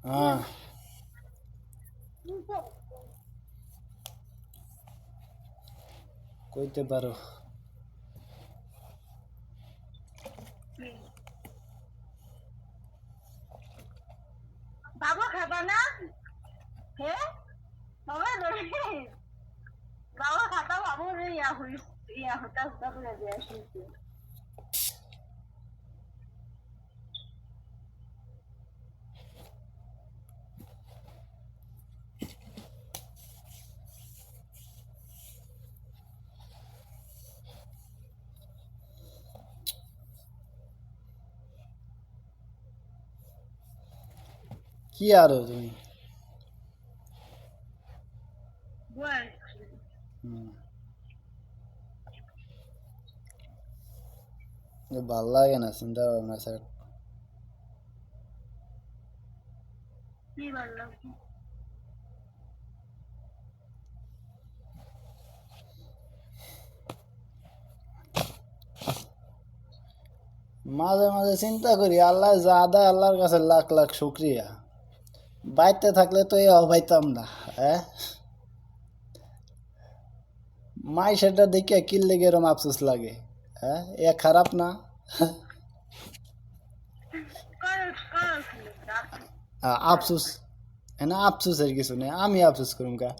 হ্যাঁ কইতে পারো। বাবা খাবা না? হ্যাঁ বাবা বাবা খাতা বাবু ইয়া হতা হতা করে দিয়ে আসছি। কি আরো তুমি? হুম, ভাল লাগে না চিন্তা ভাবনা স্যার। কি বললাম? মাঝে মাঝে চিন্তা করি আল্লাহ যা দেয় আল্লাহর কাছে লাখ লাখ শুক্রিয়া। বাইতে থাকলে তো এ পাইতাম না। হ্যাঁ, মাই সেটা দেখে কিল লেগে এরম আফসোস লাগে। হ্যাঁ, এ খারাপ না? আফসোস না, আফসোসের কিছু নেই, আমি আফসোস করুম কা?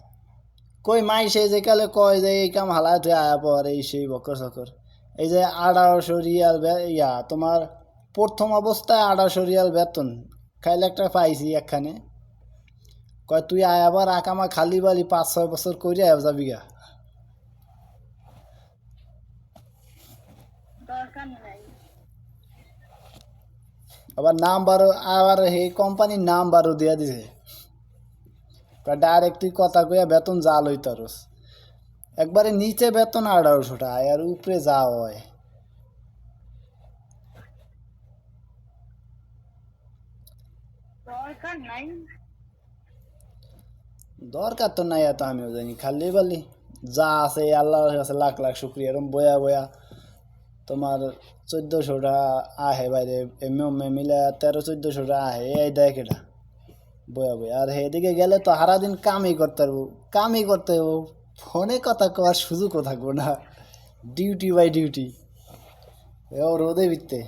কই মাই সে যে কালে কয় যে এই কাম হালায় তুই আয়া পর এই সেই বকর সকর। এই যে 1800 রিয়াল ইয়া তোমার প্রথম অবস্থায় 1800 রিয়াল বেতন খাইলে একটা পাইছি একখানে। কয় তুই আয়া পর আকামা খালি বালি 5-6 বছর কইরা যাবি গা। দরকার নাই। আবার নাম্বারও, আবার এই কোম্পানির নাম্বারও দিয়া দিছে। ডাইরেক্ট তুই কথা কইয়া বেতন যা লইতারস। একবারে নিচে বেতন 1800 টাকা আর উপরে যা হয়। দরকার নাই। দরকার তো নাই, এত আমিও জানি, খালি বালি যা আছে আল্লাহর কাছে লাখ লাখ শুক্রিয়া। এরম বয়া বয়া তোমার 1400 টাকা আহে বাইরে, এমএ মিলে 1300-1400 টাকা আহে, এই দেখ এটা বয়া বয়া। আর এদিকে গেলে তো সারাদিন কামই করতে পারবো, কামই করতে হবো, ফোনে কথা কওয়ার সুযোগও থাকবো না। ডিউটি বাই ডিউটি, এও রোদে বিতে।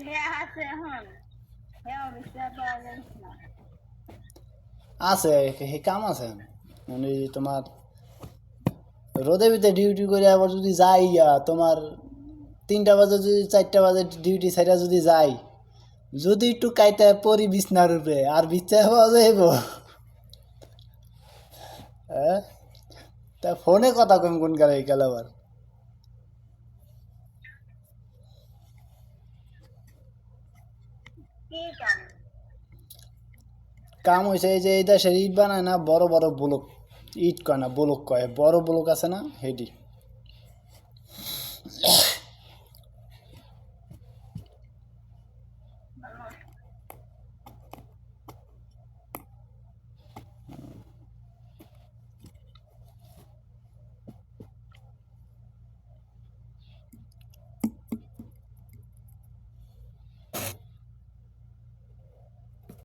হ্যাঁ আছে এখন। হ্যাঁ অবশ্যই পাওয়া যায় না। আছে, হে কাম আছে মানে তোমার রোদে ভিতরে ডিউটি করে আবার যদি যাই তোমার 3টা বাজে, যদি 4টা বাজে ডিউটি ছাইরা যদি যাই, যদি একটু কাইতে পরি বিছনার উপরে আর বিছায় পাওয়া যাইব। হ্যাঁ, তা ফোনে কথা কম কোন কালে গেল আবার। কি কাম? কাম হয়েছে এই যে এই দেশের ইট বানায় না, বড় বড় ব্লক, ইট কয় না ব্লক কয়, বড় ব্লক আছে না হেডি।